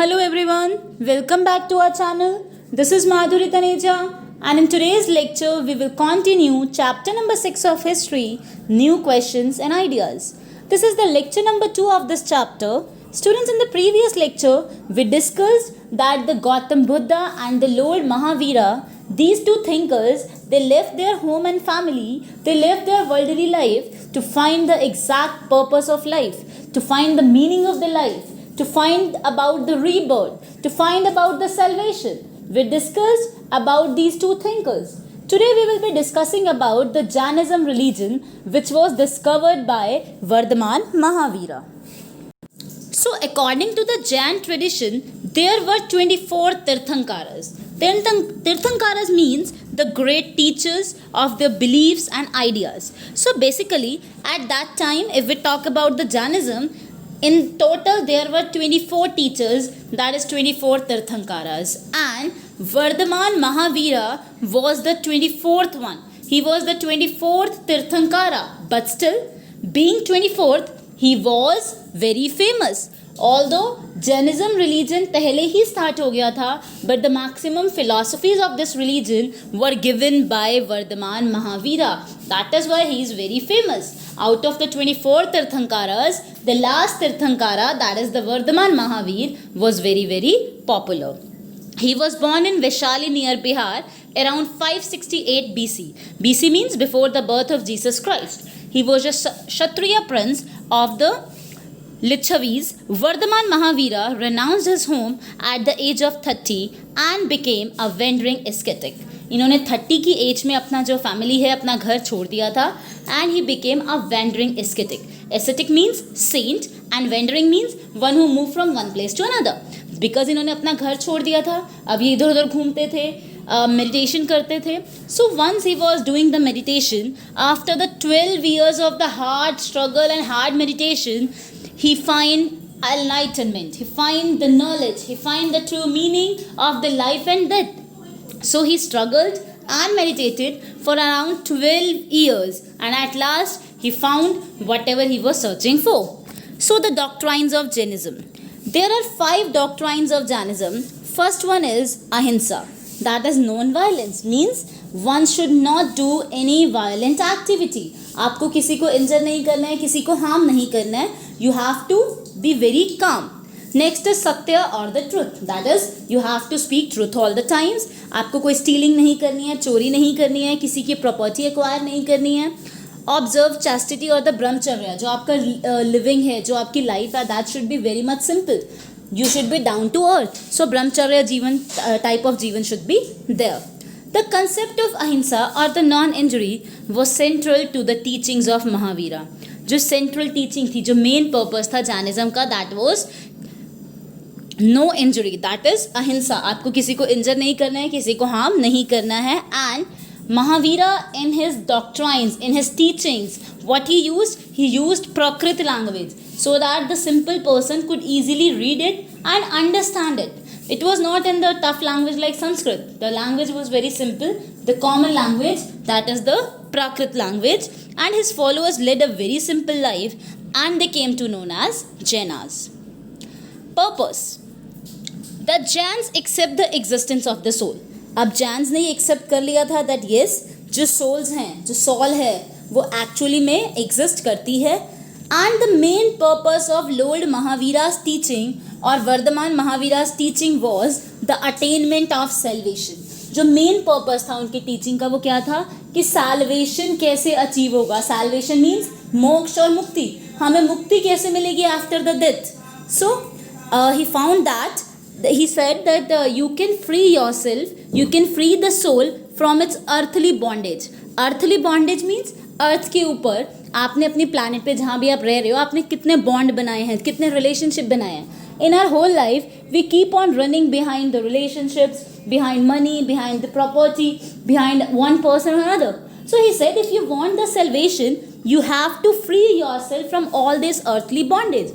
Hello everyone, welcome back to our channel. This is Madhuri Taneja, and in today's lecture we will continue chapter number 6 of history, new questions and ideas. This is the lecture number 2 of this chapter. Students, in the previous lecture we discussed that the Gautam Buddha and the Lord Mahavira, these two thinkers, they left their home and family, they left their worldly life to find the exact purpose of life, to find the meaning of the life, to find about the rebirth, to find about the salvation. We discussed about these two thinkers. Today we will be discussing about the Jainism religion, which was discovered by Vardhaman Mahavira. So according to the Jain tradition, there were 24 Tirthankaras. Tirthankaras means the great teachers of their beliefs and ideas. So basically at that time, if we talk about the Jainism, in total there were 24 teachers, that is 24 Tirthankaras, and Vardhaman Mahavira was the 24th one. He was the 24th Tirthankara, but still being 24th, he was very famous. Although Jainism religion पहले ही start हो गया था, but the maximum philosophies of this religion were given by Vardhaman Mahavira. That is why he is very famous. Out of the 24 Tirthankaras, the last Tirthankara, that is the Vardhaman Mahavir, was very, very popular. He was born in Vaishali near Bihar around 568 BC. BC means before the birth of Jesus Christ. He was a Kshatriya prince of the Licchavis. Vardhaman Mahavira renounced his home at the age of 30 and became a wandering ascetic. इन्होंने 30 की as में अपना जो family है अपना घर छोड़ दिया था and he became a wandering ascetic. Ascetic means saint and wandering means one who move from one place to another. Because इन्होंने अपना घर छोड़ दिया था, अब ये इधर उधर घूमते थे, मेडिटेशन करते थे. So once he was doing the meditation, after the 12 years of the hard struggle and hard meditation, he find enlightenment, he find the knowledge, he find the true meaning of the life and death. So he struggled and meditated for around 12 years, and at last he found whatever he was searching for. So the doctrines of Jainism. There are 5 doctrines of Jainism. First one is ahimsa, that is non-violence, means one should not do any violent activity. आपको किसी को इंजर नहीं करना है, किसी को harm नहीं करना है. You have to be very calm. Next is satya or the truth, that is you have to speak truth all the times. आपको कोई स्टीलिंग नहीं करनी है, चोरी नहीं करनी है, किसी की प्रॉपर्टी एक्वायर नहीं करनी है. ऑब्जर्व चैस्टिटी और द ब्रह्मचर्य, जो आपका लिविंग है, जो आपकी लाइफ है, that should be very much simple. You should be down to earth. So brahmacharya जीवन type of जीवन should be there. The concept of ahimsa or the non-injury was central to the teachings of Mahavira. जो central teaching थी, जो main purpose था Jainism का, that was no injury, that is ahimsa. आपको किसी को injure नहीं करना है, किसी को harm नहीं करना है. And Mahavira in his doctrines, in his teachings, what he used Prakrit language so that the simple person could easily read it and understand it. It was not in the tough language like Sanskrit. The language was very simple, the common language, that is the Prakrit language, and his followers led a very simple life and they came to known as Jainas. Purpose. The Jains accept the existence of the soul. अब Jains ने accept कर लिया था that yes, जो souls हैं, जो soul है, वो actually में exist करती है. And the main purpose of Lord Mahavira's teaching or Vardhaman Mahavira's teaching was the attainment of salvation. जो main purpose था उनकी teaching का वो क्या था कि salvation कैसे achieve होगा. Salvation means मोक्ष और मुक्ति. हमें मुक्ति कैसे मिलेगी after the death. So he found that he said that you can free yourself, you can free the soul from its earthly bondage. Earthly bondage means अर्थ के ऊपर आपने अपनी प्लैनेट पे जहाँ भी आप रह रहे हो, आपने कितने बॉन्ड बनाए हैं, कितने रिलेशनशिप बनाए हैं. In our whole life, we keep on running behind the relationships, behind money, behind the property, behind one person or another. So he said, if you want the salvation, you have to free yourself from all this earthly bondage.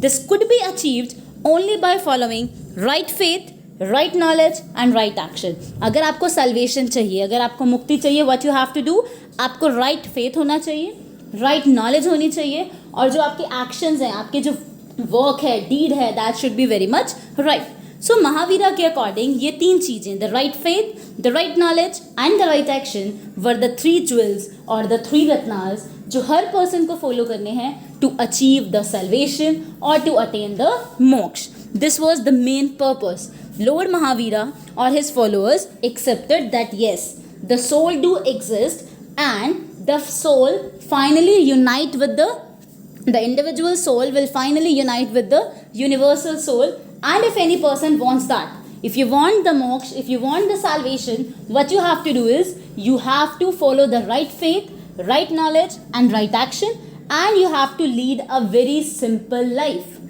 This could be achieved only by following right faith, right knowledge and right action. अगर आपको salvation चाहिए, अगर आपको मुक्ति चाहिए, what you have to do, आपको right faith होना चाहिए, right knowledge होनी चाहिए, और जो आपके actions हैं, आपके जो वर्क है, डीड है, that should be very much right. So Mahavira के अकॉर्डिंग ये तीन चीजें, the right faith, the right knowledge and the right action, were the three jewels और द थ्री रत्नास जो हर पर्सन को फॉलो करने हैं टू अचीव द सल्वेशन और to attain the moksha. This was the main purpose. Lord Mahavira or his followers accepted that yes, the soul do exist and the soul finally unite with the individual soul will finally unite with the universal soul. And if any person wants that, if you want the moksha, if you want the salvation, what you have to do is you have to follow the right faith, right knowledge and right action, and you have to lead a very simple life.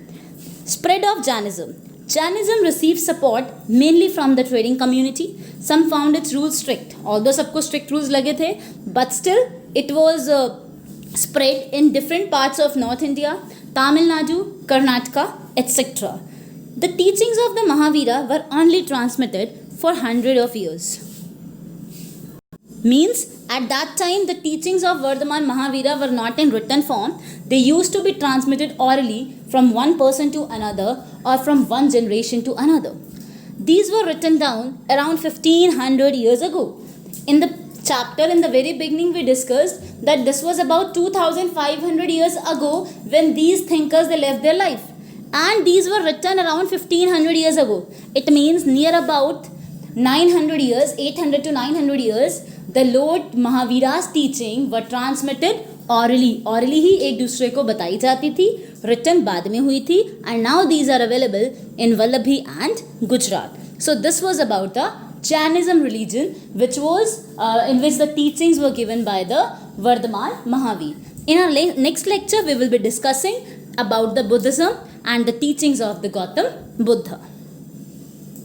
Spread of Jainism. Jainism received support mainly from the trading community. Some found its rules strict. Although सबको strict rules लगे थे, but still it was spread in different parts of North India, Tamil Nadu, Karnataka, etc. The teachings of the Mahavira were only transmitted for hundreds of years. Means at that time the teachings of Vardhaman Mahavira were not in written form. They used to be transmitted orally from one person to another or from one generation to another. These were written down around 1500 years ago. In the chapter in the very beginning we discussed that this was about 2500 years ago when these thinkers they left their life, and these were written around 1500 years ago. It means near about 900 years, 800 to 900 years, the Lord Mahavira's teaching were transmitted orally. Orally ही एक दूसरे को बताई जाती थी, written बाद में हुई थी, and now these are available in Vallabhi and Gujarat. So this was about the Jainism religion, which was in which the teachings were given by the Vardhaman Mahavir. In our next lecture, we will be discussing about the Buddhism and the teachings of the Gautam Buddha.